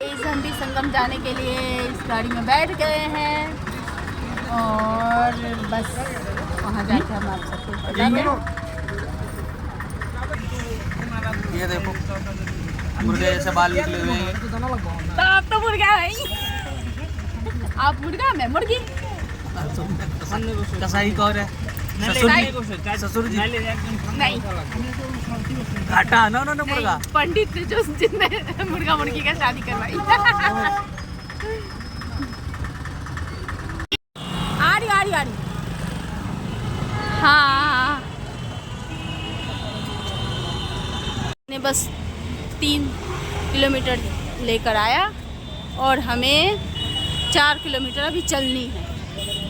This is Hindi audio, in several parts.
हम भी संगम जाने के लिए इस गाड़ी में बैठ गए हैं और बस वहाँ जाके हम आप सबको बताएंगे। ये देखो मुर्गे जैसे बाल निकले हुए हैं। तो आप तो मुर्गा है ही। आप मुर्गा मैं मुर्गी। कसाई कौन है? ससुर जी नहीं घाटा ना उन्होंने मुर्गा। पंडित ने जो जिसने मुर्गा मुर्गी का शादी करवाई। आ रही हाँ ने बस 3 किलोमीटर लेकर आया और हमें 4 किलोमीटर अभी चलनी है।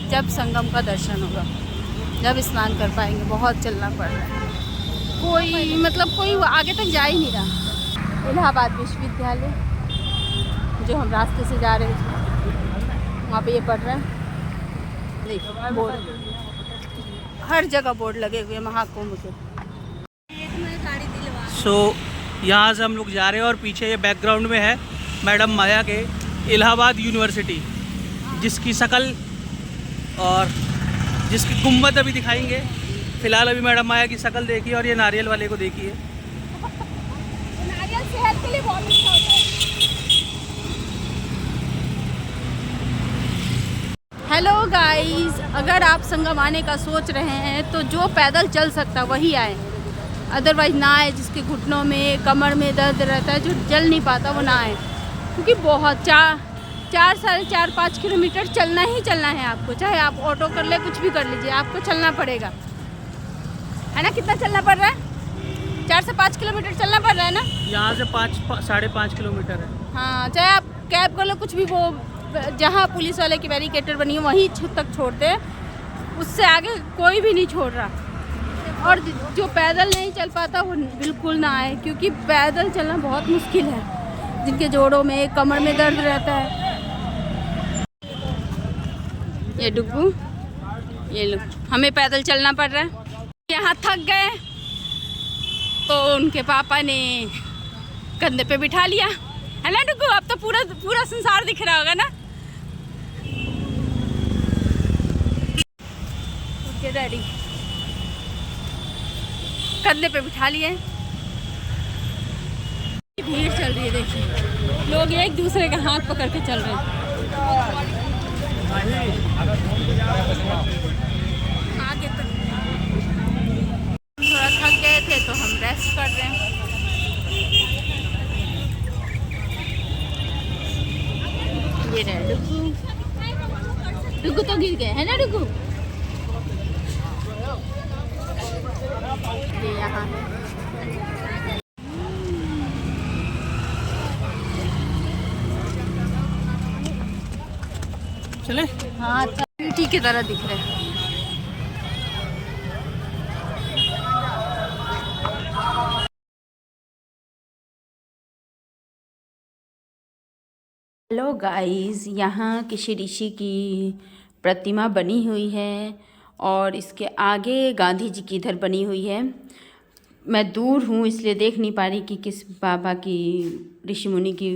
जब संगम का दर्शन होगा, जब स्नान कर पाएंगे। बहुत चलना पड़ रहा है, कोई आगे तक जा ही नहीं रहा। इलाहाबाद विश्वविद्यालय जो हम रास्ते से जा रहे थे वहाँ पे ये पढ़ रहा है। देखिए बोर्ड, हर जगह बोर्ड लगे हुए महाकुंभ के। यहाँ से हम लोग जा रहे हैं और पीछे ये बैकग्राउंड में है मैडम माया के इलाहाबाद यूनिवर्सिटी, जिसकी शक्ल और जिसकी गुम्बद अभी दिखाएंगे। फिलहाल अभी मैडम माया की शक्ल देखिए और ये नारियल वाले को देखिए। नारियल सेहत के लिए बहुत अच्छा होता है। हेलो गाइस, अगर आप संगम आने का सोच रहे हैं तो जो पैदल चल सकता वही आए, अदरवाइज ना आए। जिसके घुटनों में कमर में दर्द रहता है, जो चल नहीं पाता वो ना आए, क्योंकि बहुत 4-5 किलोमीटर चलना ही चलना है आपको। चाहे आप ऑटो कर ले, कुछ भी कर लीजिए, आपको चलना पड़ेगा, है ना। कितना चलना पड़ रहा है? 4 से 5 किलोमीटर चलना पड़ रहा है ना। यहाँ से 5-5.5 किलोमीटर है। हाँ, चाहे आप कैब कर लो, कुछ भी। वो जहाँ पुलिस वाले की बैरिकेटर बनी है वहीं तक छोड़ते हैं, उससे आगे कोई भी नहीं छोड़ रहा। और जो पैदल नहीं चल पाता वो बिल्कुल ना आए, क्योंकि पैदल चलना बहुत मुश्किल है। जिनके जोड़ों में कमर में दर्द रहता है। ये डुग्गू, ये लो, हमें पैदल चलना पड़ रहा है। यहाँ थक गए तो उनके पापा ने कंधे पे बिठा लिया, है ना डुग्गू। अब तो पूरा संसार दिख रहा होगा ना। ओके डैडी, कंधे पे बिठा लिए। भीड़ चल रही है, देखिए लोग एक दूसरे का हाथ पकड़ के चल रहे हैं। आगे तक थोड़ा थक गए थे तो हम रेस्ट कर रहे हैं। ये रहे डुग्गू तो गिर गए, है ना डुग्गू। ये यहाँ है। चले हाँ, चींटी की तरह दिख रहे हैं। हेलो गाइस, यहाँ किसी ऋषि की प्रतिमा बनी हुई है और इसके आगे गांधी जी की इधर बनी हुई है। मैं दूर हूँ इसलिए देख नहीं पा रही कि किस बाबा की, ऋषि मुनि की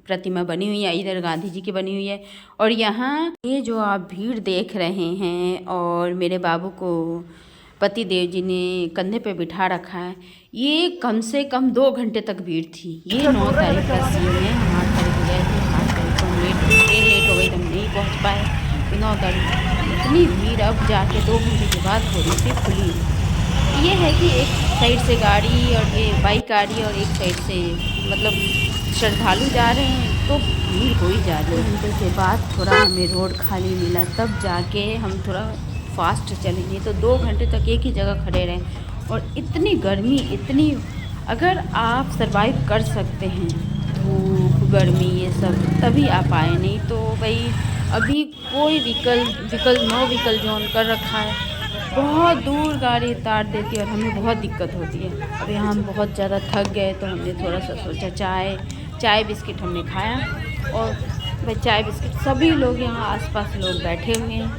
प्रतिमा बनी हुई है। इधर गांधी जी की बनी हुई है। और यहाँ ये जो आप भीड़ देख रहे हैं और मेरे बाबू को पति देव जी ने कंधे पे बिठा रखा है, ये कम से कम 2 घंटे तक भीड़ थी। ये 9 तारीख का सीन है। हम 8 तारीख को गए थे, 8 तारीख को लेट हो गई तो हम नहीं पहुँच पाए। 9 तारीख इतनी भीड़ अब जाके 2 घंटे के बाद थोड़ी सी खुली। ये है कि एक साइड से गाड़ी और ये बाइक आ रही है और एक साइड से मतलब श्रद्धालु जा रहे हैं, तो भीड़ हो ही जा रही है। 2 घंटे के बाद थोड़ा हमें रोड खाली मिला, तब जाके हम थोड़ा फास्ट चले। नहीं तो 2 घंटे तक एक ही जगह खड़े रहे। और इतनी गर्मी, इतनी, अगर आप सरवाइव कर सकते हैं धूप गर्मी ये सब, तभी आप आए। नहीं तो भाई अभी कोई नो व्हीकल जोन कर रखा है। बहुत दूर गाड़ी उतार देती है और हमें बहुत दिक्कत होती है। अब यहाँ हम बहुत ज़्यादा थक गए तो हमने थोड़ा सा सोचा चाय बिस्किट हमने खाया। और भाई चाय बिस्किट सभी लोग यहाँ आसपास लोग बैठे हुए हैं।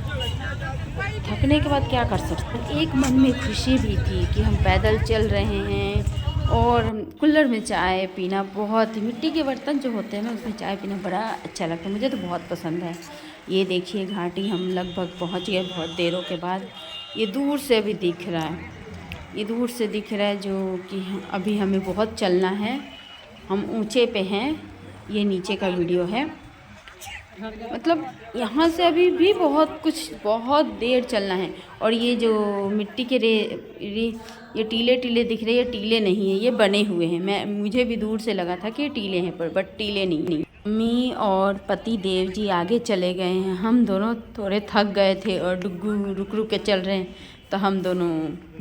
थकने के बाद क्या कर सकते हैं। एक मन में खुशी भी थी कि हम पैदल चल रहे हैं और कुल्हड़ में चाय पीना बहुत ही, मिट्टी के बर्तन जो होते हैं ना उसमें चाय पीना बड़ा अच्छा लगता है, मुझे तो बहुत पसंद है। ये देखिए घाटी हम लगभग पहुंच गए बहुत देरों के बाद। ये दूर से अभी दिख रहा है, ये दूर से दिख रहा है जो कि अभी हमें बहुत चलना है, हम ऊंचे पे हैं। ये नीचे का वीडियो है, मतलब यहाँ से अभी भी बहुत देर चलना है। और ये जो मिट्टी के ये टीले टीले दिख रहे हैं, ये टीले नहीं है, ये बने हुए हैं। मुझे भी दूर से लगा था कि ये टीले हैं, पर बट टीले नहीं। मम्मी और पति देव जी आगे चले गए हैं, हम दोनों थोड़े थक गए थे और डुग्गू रुक रुक के चल रहे हैं, तो हम दोनों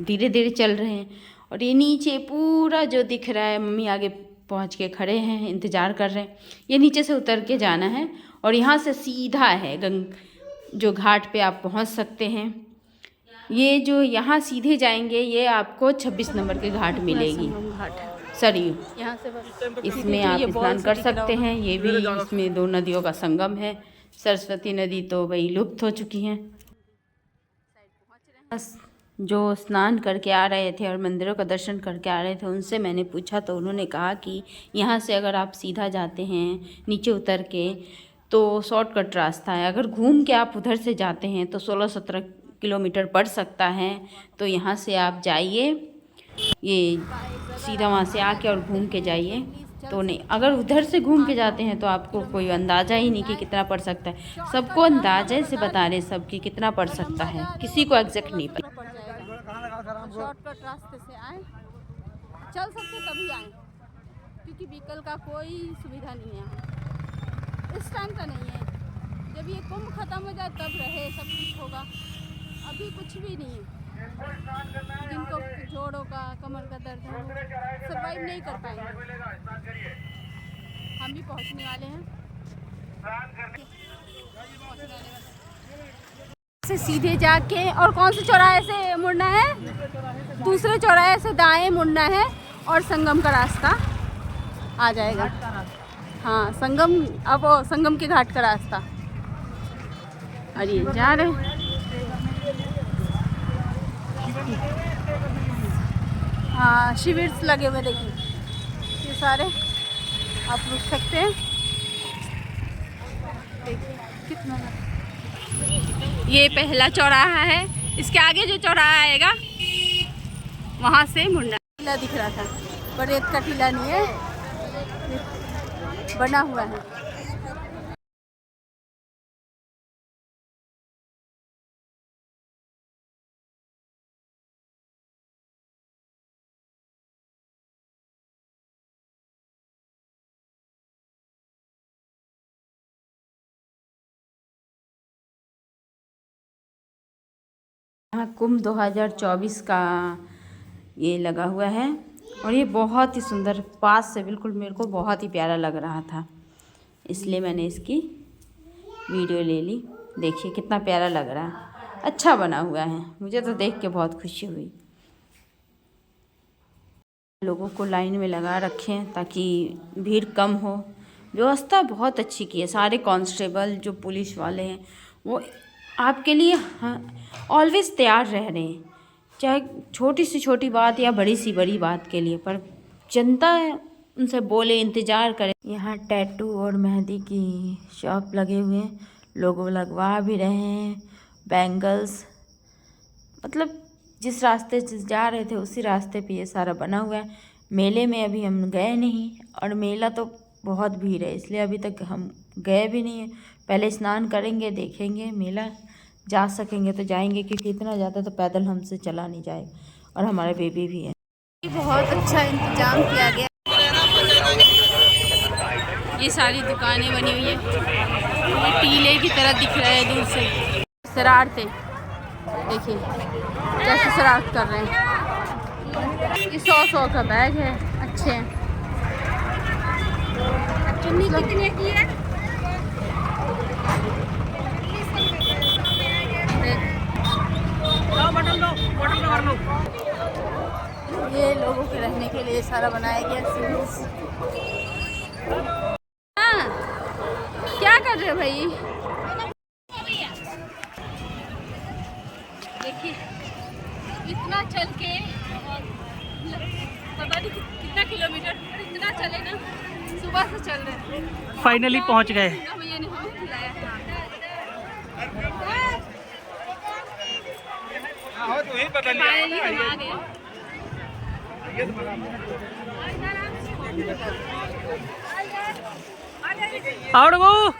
धीरे धीरे चल रहे हैं। और ये नीचे पूरा जो दिख रहा है, मम्मी आगे पहुंच के खड़े हैं, इंतज़ार कर रहे हैं। ये नीचे से उतर के जाना है और यहाँ से सीधा है जो घाट पे आप पहुंच सकते हैं। ये जो यहाँ सीधे जाएंगे ये आपको 26 नंबर के घाट मिलेगी, सरयू। यहाँ से इसमें आप स्नान कर सकते हैं। ये भी इसमें 2 नदियों का संगम है। सरस्वती नदी तो वही लुप्त हो चुकी हैं। जो स्नान करके आ रहे थे और मंदिरों का दर्शन करके आ रहे थे, उनसे मैंने पूछा तो उन्होंने कहा कि यहाँ से अगर आप सीधा जाते हैं नीचे उतर के तो शॉर्टकट रास्ता है, अगर घूम के आप उधर से जाते हैं तो 16-17 किलोमीटर पड़ सकता है। तो यहाँ से आप जाइए, ये सीधा वहाँ से आके और घूम के जाइए। तो नहीं, अगर उधर से घूम के जाते हैं तो आपको कोई अंदाज़ा ही नहीं कि कितना पड़ सकता है। सबको अंदाजे से बता रहे सब कि कितना पड़ सकता है, किसी को एग्जैक्ट नहीं पता। शॉर्टकट रास्ते से आए, चल सकते तभी आए, क्योंकि व्हीकल का कोई सुविधा नहीं है। इस टाइम का नहीं है, जब ये कुंभ खत्म हो जाए तब रहे सब कुछ होगा, अभी कुछ भी नहीं है। जिनको जोड़ों का कमर का दर्द है वो सर्वाइव नहीं कर पाएंगे। हम भी पहुंचने वाले हैं। से सीधे जाके और कौन से चौराहे से मुड़ना है, दूसरे चौराहे से दाएं मुड़ना है और संगम का रास्ता आ जाएगा। हाँ संगम, अब संगम के घाट का रास्ता। और ये जा रहे हैं, हाँ शिविर लगे हुए देखिए, ये सारे आप रुक सकते हैं। देखिए कितना, ये पहला चौराहा है, इसके आगे जो चौराहा आएगा वहाँ से मुड़ना। टीला दिख रहा था पर रेत का टीला नहीं है, बना हुआ है। यहाँ कुंभ 2024 का ये लगा हुआ है और ये बहुत ही सुंदर, पास से बिल्कुल मेरे को बहुत ही प्यारा लग रहा था, इसलिए मैंने इसकी वीडियो ले ली। देखिए कितना प्यारा लग रहा है, अच्छा बना हुआ है, मुझे तो देख के बहुत खुशी हुई। लोगों को लाइन में लगा रखें ताकि भीड़ कम हो। व्यवस्था बहुत अच्छी की है, सारे कांस्टेबल जो पुलिस वाले हैं वो आपके लिए ऑलवेज तैयार रह रहे हैं, चाहे छोटी से छोटी बात या बड़ी सी बड़ी बात के लिए, पर जनता उनसे बोले, इंतज़ार करे। यहाँ टैटू और मेहंदी की शॉप लगे हुए हैं, लोग लगवा भी रहे हैं, बैंगल्स, मतलब जिस रास्ते से जा रहे थे उसी रास्ते पे ये सारा बना हुआ है। मेले में अभी हम गए नहीं और मेला तो बहुत भीड़ है, इसलिए अभी तक हम गए भी नहीं है। पहले स्नान करेंगे, देखेंगे मेला, जा सकेंगे तो जाएंगे, क्योंकि इतना ज़्यादा तो पैदल हमसे चला नहीं जाएगा और हमारे बेबी भी है। बहुत अच्छा इंतजाम किया गया, ये सारी दुकानें बनी हुई है, ये टीले की तरह दिख रहा है दूर से। शरारतें देखिए कैसे शरारत कर रहे हैं। ये 100 का बैग है, अच्छे हैं। चुन्नी कितने की है? ये लोगों के रहने के लिए सारा बनाया गया। हाँ क्या कर रहे हो भाई? देखिए इतना चल के पता नहीं कितना किलोमीटर, इतना चले ना, सुबह से चल रहे हैं। फाइनली पहुंच गए। भैया ने हमें खिलाया। फाइनली हम आ गए। और वो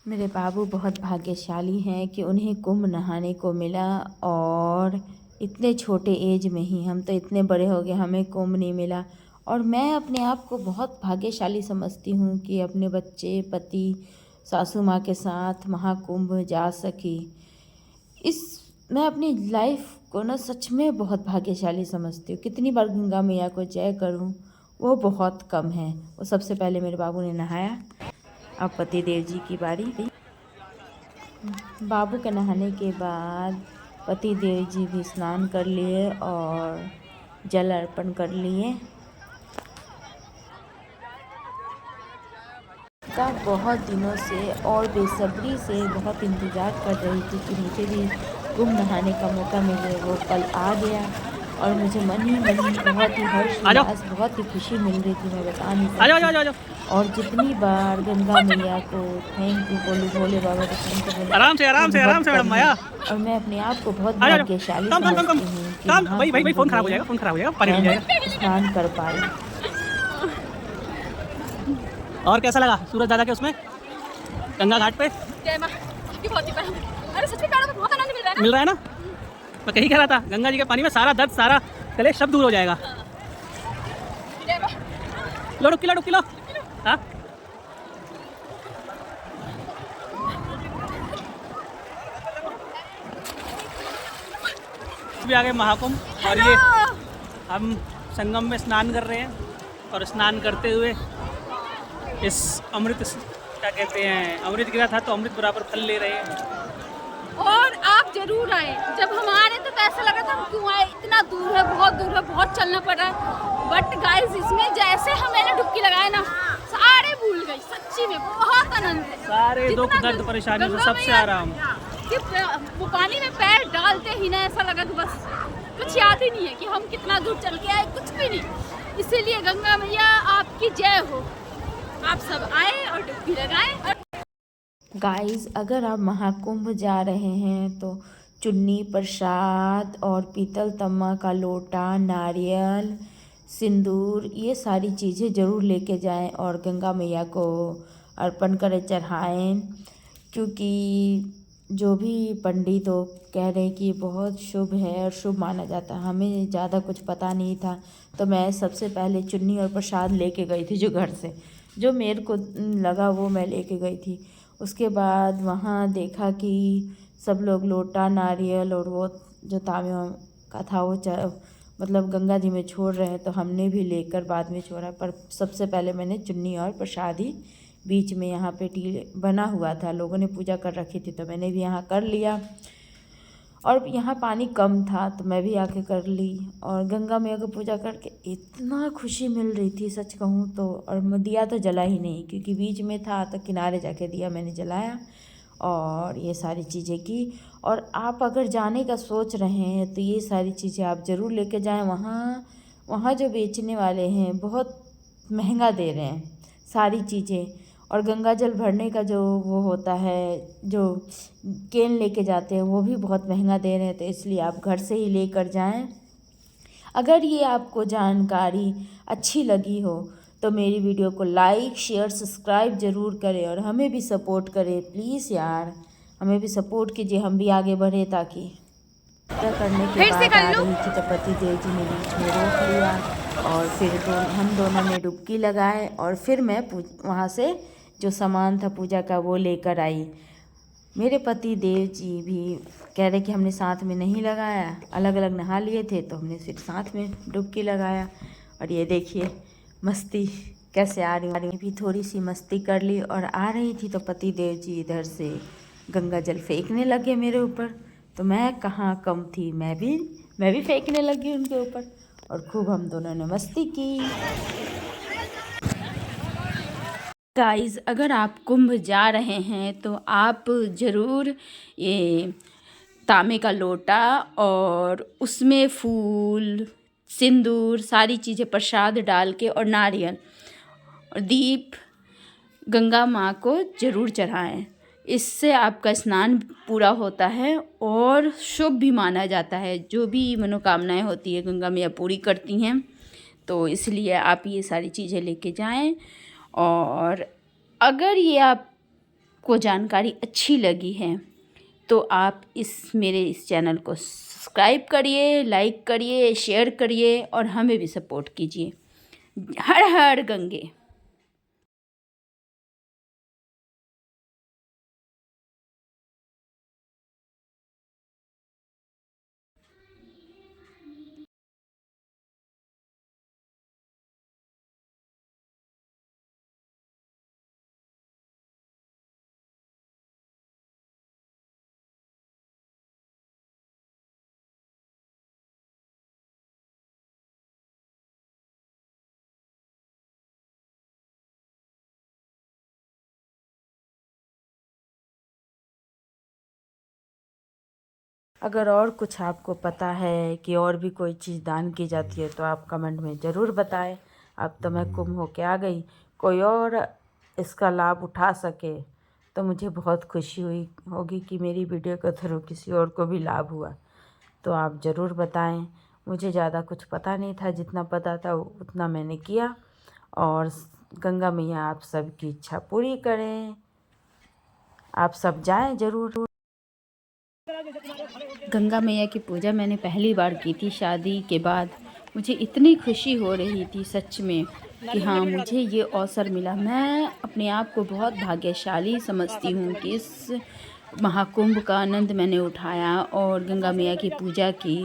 मेरे बाबू बहुत भाग्यशाली हैं कि उन्हें कुंभ नहाने को मिला, और इतने छोटे एज में ही, हम तो इतने बड़े हो गए हमें कुंभ नहीं मिला। और मैं अपने आप को बहुत भाग्यशाली समझती हूँ कि अपने बच्चे, पति, सासू माँ के साथ महाकुंभ जा सकी। मैं अपनी लाइफ को ना सच में बहुत भाग्यशाली समझती हूँ। कितनी बार गंगा मैया को जय करूँ वो बहुत कम है। वो सबसे पहले मेरे बाबू ने नहाया, अब पति देव जी की बारी। बाबू के नहाने के बाद पति देव जी भी स्नान कर लिए और जल अर्पण कर लिए। तब बहुत दिनों से और बेसब्री से बहुत इंतज़ार कर रही थी कि मुझे भी कुंभ नहाने का मौका मिले। वो कल आ गया और मुझे मन ही बहुत ही हर्ष उल्लास, बहुत ही खुशी मिल रही थी, मैं बता नहीं सकती। और जितनी बार गंगा मैया को थैंक यू बोलूँ, भोले बाबा को थैंक यू बोलूँ, आराम से मैडम माया। और मैं अपने आप को बहुत भाग्यशाली समझती हूँ कि फोन खराब हो जाएगा, पानी मिल जाएगा, स्नान कर पाई। और कैसा लगा सूरज दादा के उसमें गंगा घाट पे? अरे सच में पैरों में बहुत आनंद मिल रहा है ना। मैं कहीं कह रहा था गंगा जी के पानी में सारा दर्द, सारा कलेश सब दूर हो जाएगा। लो डुबकी लो। हाँ भी आ गए महाकुंभ, और ये हम संगम में स्नान कर रहे हैं। और स्नान करते हुए इस अमृत, क्या कहते हैं, अमृत गिरा था तो अमृत बराबर फल ले रहे हैं। और आप जरूर आए। जब हम आ रहे थे तो ऐसा लगा था हम क्यों आए, इतना दूर है, बहुत चलना पड़ रहा है। बट गाइस इसमें जैसे हम मैंने डुबकी लगाए ना, सारे भूल गई, सच्ची में बहुत आनंद है। सारे दुख दर्द परेशानी से सबसे आराम। कि वो पानी में पैर डालते ही ना ऐसा लगा कि बस कुछ याद ही नहीं है कि हम कितना दूर चल के आए, कुछ भी नहीं। इसीलिए गंगा मैया आपकी जय हो। आप सब आए और डुबकी लगाएं। गाइस अगर आप महाकुंभ जा रहे हैं तो चुन्नी, प्रसाद और पीतल तम्मा का लोटा, नारियल, सिंदूर, ये सारी चीज़ें ज़रूर लेके जाएं और गंगा मैया को अर्पण करें, चढ़ाएं। क्योंकि जो भी पंडित हो कह रहे हैं कि बहुत शुभ है और शुभ माना जाता है। हमें ज़्यादा कुछ पता नहीं था, तो मैं सबसे पहले चुन्नी और प्रसाद लेके गई थी, जो घर से जो मेरे को लगा वो मैं लेके गई थी। उसके बाद वहाँ देखा कि सब लोग लोटा, नारियल और वो जो तांबे का था वो मतलब गंगा जी में छोड़ रहे हैं, तो हमने भी लेकर बाद में छोड़ा। पर सबसे पहले मैंने चुन्नी और प्रसाद ही, बीच में यहाँ पे टीले बना हुआ था, लोगों ने पूजा कर रखी थी, तो मैंने भी यहाँ कर लिया। और यहाँ पानी कम था तो मैं भी आके कर ली। और गंगा मैया को पूजा करके इतना खुशी मिल रही थी सच कहूँ तो। और दिया तो जला ही नहीं, क्योंकि बीच में था तो किनारे जाके दिया मैंने जलाया और ये सारी चीज़ें की। और आप अगर जाने का सोच रहे हैं तो ये सारी चीज़ें आप ज़रूर लेके जाएं। वहाँ जो बेचने वाले हैं बहुत महंगा दे रहे हैं सारी चीज़ें। और गंगा जल भरने का जो वो होता है, जो केन लेके जाते हैं, वो भी बहुत महंगा दे रहे हैं। तो इसलिए आप घर से ही लेकर जाएं। अगर ये आपको जानकारी अच्छी लगी हो तो मेरी वीडियो को लाइक, शेयर, सब्सक्राइब ज़रूर करें और हमें भी सपोर्ट करें। प्लीज़ यार हमें भी सपोर्ट कीजिए, हम भी आगे बढ़े। ताकि करने के बाद आ रही थी तो पति देव जी ने बीच में रोक लिया और फिर हम दोनों ने डुबकी लगाए। और फिर मैं वहाँ से जो सामान था पूजा का वो लेकर आई। मेरे पति देव जी भी कह रहे कि हमने साथ में नहीं लगाया, अलग अलग नहा लिए थे, तो हमने फिर साथ में डुबकी लगाया। और ये देखिए मस्ती कैसे आ रही भी, थोड़ी सी मस्ती कर ली। और आ रही थी तो पति देव जी इधर से गंगा जल फेंकने लगे मेरे ऊपर। तो मैं कहाँ कम थी, मैं भी फेंकने लगी उनके ऊपर। और खूब हम दोनों ने मस्ती की। गाइस, अगर आप कुंभ जा रहे हैं तो आप ज़रूर ये तांबे का लोटा और उसमें फूल, सिंदूर, सारी चीज़ें प्रसाद डाल के और नारियल और दीप गंगा माँ को ज़रूर चढ़ाएं। इससे आपका स्नान पूरा होता है और शुभ भी माना जाता है। जो भी मनोकामनाएं होती है गंगा मैया पूरी करती हैं, तो इसलिए आप ये सारी चीज़ें लेके जाएं। और अगर ये आपको जानकारी अच्छी लगी है तो आप मेरे इस चैनल को सब्सक्राइब करिए, लाइक करिए, शेयर करिए और हमें भी सपोर्ट कीजिए। हर हर गंगे। अगर और कुछ आपको पता है कि और भी कोई चीज़ दान की जाती है तो आप कमेंट में ज़रूर बताएं। अब तो मैं कुंभ होके आ गई, कोई और इसका लाभ उठा सके तो मुझे बहुत खुशी हुई होगी कि मेरी वीडियो के थ्रू किसी और को भी लाभ हुआ। तो आप ज़रूर बताएं। मुझे ज़्यादा कुछ पता नहीं था, जितना पता था उतना मैंने किया। और गंगा मैया आप सबकी इच्छा पूरी करें, आप सब जाएं ज़रूर। गंगा मैया की पूजा मैंने पहली बार की थी शादी के बाद। मुझे इतनी खुशी हो रही थी सच में कि हाँ, मुझे ये अवसर मिला। मैं अपने आप को बहुत भाग्यशाली समझती हूँ कि इस महाकुंभ का आनंद मैंने उठाया और गंगा मैया की पूजा की।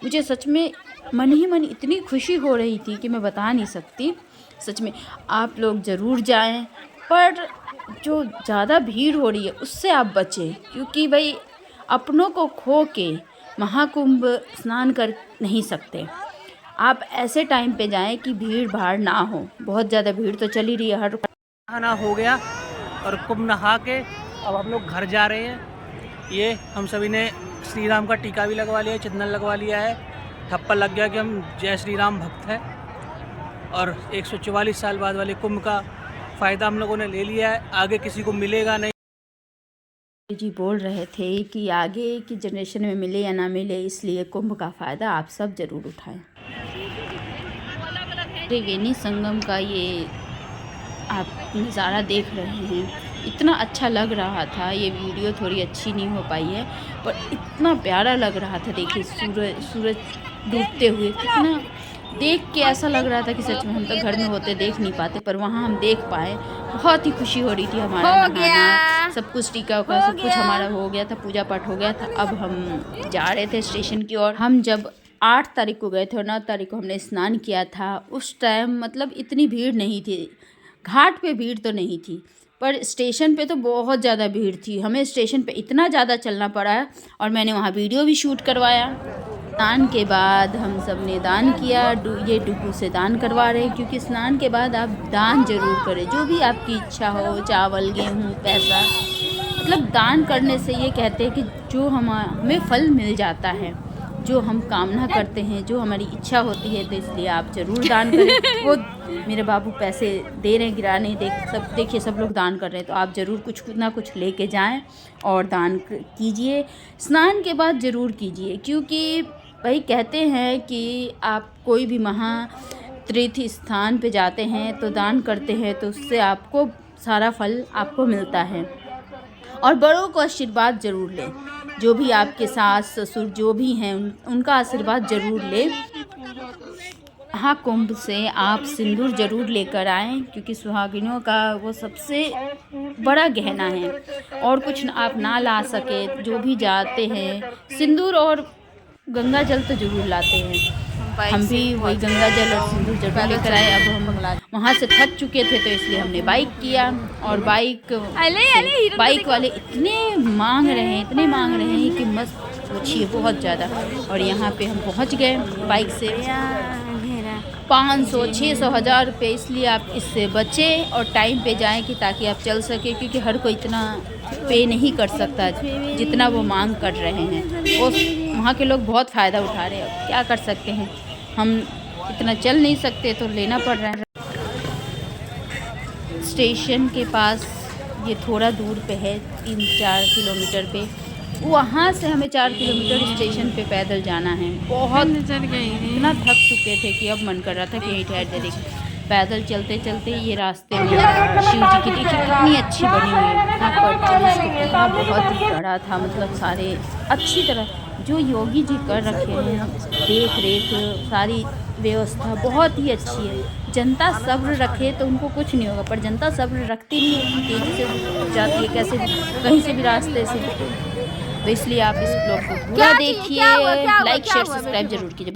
मुझे सच में मन ही मन इतनी खुशी हो रही थी कि मैं बता नहीं सकती। सच में आप लोग ज़रूर जाएं, पर जो ज़्यादा भीड़ हो रही है उससे आप बचें, क्योंकि भाई अपनों को खो के महाकुंभ स्नान कर नहीं सकते। आप ऐसे टाइम पे जाएं कि भीड़ भाड़ ना हो। बहुत ज़्यादा भीड़ तो चली रही है। हर नहाना हो गया और कुंभ नहा के अब हम लोग घर जा रहे हैं। ये हम सभी ने श्री राम का टीका भी लगवा लिया, चंदन लगवा लिया है, ठप्पा लग गया कि हम जय श्री राम भक्त हैं। और 144 साल बाद वाले कुंभ का फ़ायदा हम लोगों ने ले लिया है, आगे किसी को मिलेगा नहीं। जी बोल रहे थे कि आगे की जनरेशन में मिले या ना मिले, इसलिए कुंभ का फ़ायदा आप सब ज़रूर उठाएं। त्रिवेणी संगम का ये आप नज़ारा देख रहे हैं, इतना अच्छा लग रहा था। ये वीडियो थोड़ी अच्छी नहीं हो पाई है, पर इतना प्यारा लग रहा था। देखिए सूरज डूबते हुए, कितना देख के ऐसा लग रहा था कि सच में हम तो घर में होते देख नहीं पाते, पर वहाँ हम देख पाए। बहुत ही खुशी हो रही थी। हमारा नहाना सब कुछ, टीका का सब कुछ हमारा हो गया था, पूजा पाठ हो गया था। अब हम जा रहे थे स्टेशन की ओर। हम जब 8 तारीख को गए थे और 9 तारीख को हमने स्नान किया था, उस टाइम मतलब इतनी भीड़ नहीं थी। घाट पे भीड़ तो नहीं थी, पर स्टेशन पे तो बहुत ज़्यादा भीड़ थी। हमें स्टेशन पे इतना ज़्यादा चलना पड़ा और मैंने वहाँ वीडियो भी शूट करवाया। स्नान के बाद हम सब ने दान किया। ये डुगू से दान करवा रहे हैं, क्योंकि स्नान के बाद आप दान ज़रूर करें, जो भी आपकी इच्छा हो, चावल, गेहूँ, पैसा। मतलब दान करने से ये कहते हैं कि जो हमें फल मिल जाता है, जो हम कामना करते हैं, जो हमारी इच्छा होती है, तो इसलिए आप ज़रूर दान करें। वो मेरे बाबू पैसे दे रहे हैं, गिरा नहीं, देखिए सब लोग दान कर रहे हैं, तो आप ज़रूर कुछ ना कुछ लेके जाएं और दान कीजिए। स्नान के बाद ज़रूर कीजिए, क्योंकि भाई कहते हैं कि आप कोई भी तीर्थ स्थान पे जाते हैं तो दान करते हैं, तो उससे आपको सारा फल आपको मिलता है। और बड़ों को आशीर्वाद ज़रूर लें, जो भी आपके सास ससुर जो भी हैं उनका आशीर्वाद ज़रूर लें। हाँ, कुंभ से आप सिंदूर ज़रूर लेकर आएँ, क्योंकि सुहागिनों का वो सबसे बड़ा गहना है। और कुछ आप ना ला सके, जो भी जाते हैं सिंदूर और गंगा जल तो ज़रूर लाते हैं। हम भी वही गंगा जल और सिंदूर जरूर लेकर आए। अब हम वहाँ से थक चुके थे, तो इसलिए हमने बाइक किया। और बाइक वाले इतने मांग रहे हैं कि मत पूछिए, बहुत ज़्यादा। और यहाँ पे हम पहुँच गए बाइक से। 500, 600, 1000 रुपये, इसलिए आप इससे बचें और टाइम पे जाएं कि ताकि आप चल सके, क्योंकि हर कोई इतना पे नहीं कर सकता जितना वो मांग कर रहे हैं। वो वहाँ के लोग बहुत फ़ायदा उठा रहे हैं, क्या कर सकते हैं, हम इतना चल नहीं सकते तो लेना पड़ रहा है। स्टेशन के पास ये थोड़ा दूर पे है, 3-4 किलोमीटर पे, वहाँ से हमें 4 किलोमीटर स्टेशन पे पैदल जाना है। बहुत इतना थक चुके थे कि अब मन कर रहा था कि यहीं ठहर जाए। पैदल चलते चलते ये रास्ते में शिव जी की देखिए कितनी अच्छी बनी हुई है। यहाँ पर बहुत ही बड़ा था, मतलब सारे अच्छी तरह जो योगी जी कर रखे हैं, देख रेख सारी व्यवस्था बहुत ही अच्छी है। जनता सब्र रखे तो उनको कुछ नहीं होगा, पर जनता सब्र रखती नहीं है, तेज़ी से जाती है कैसे भी, कहीं से भी रास्ते से। तो इसलिए आप इस ब्लॉग को पूरा देखिए, लाइक शेयर सब्सक्राइब जरूर कीजिए।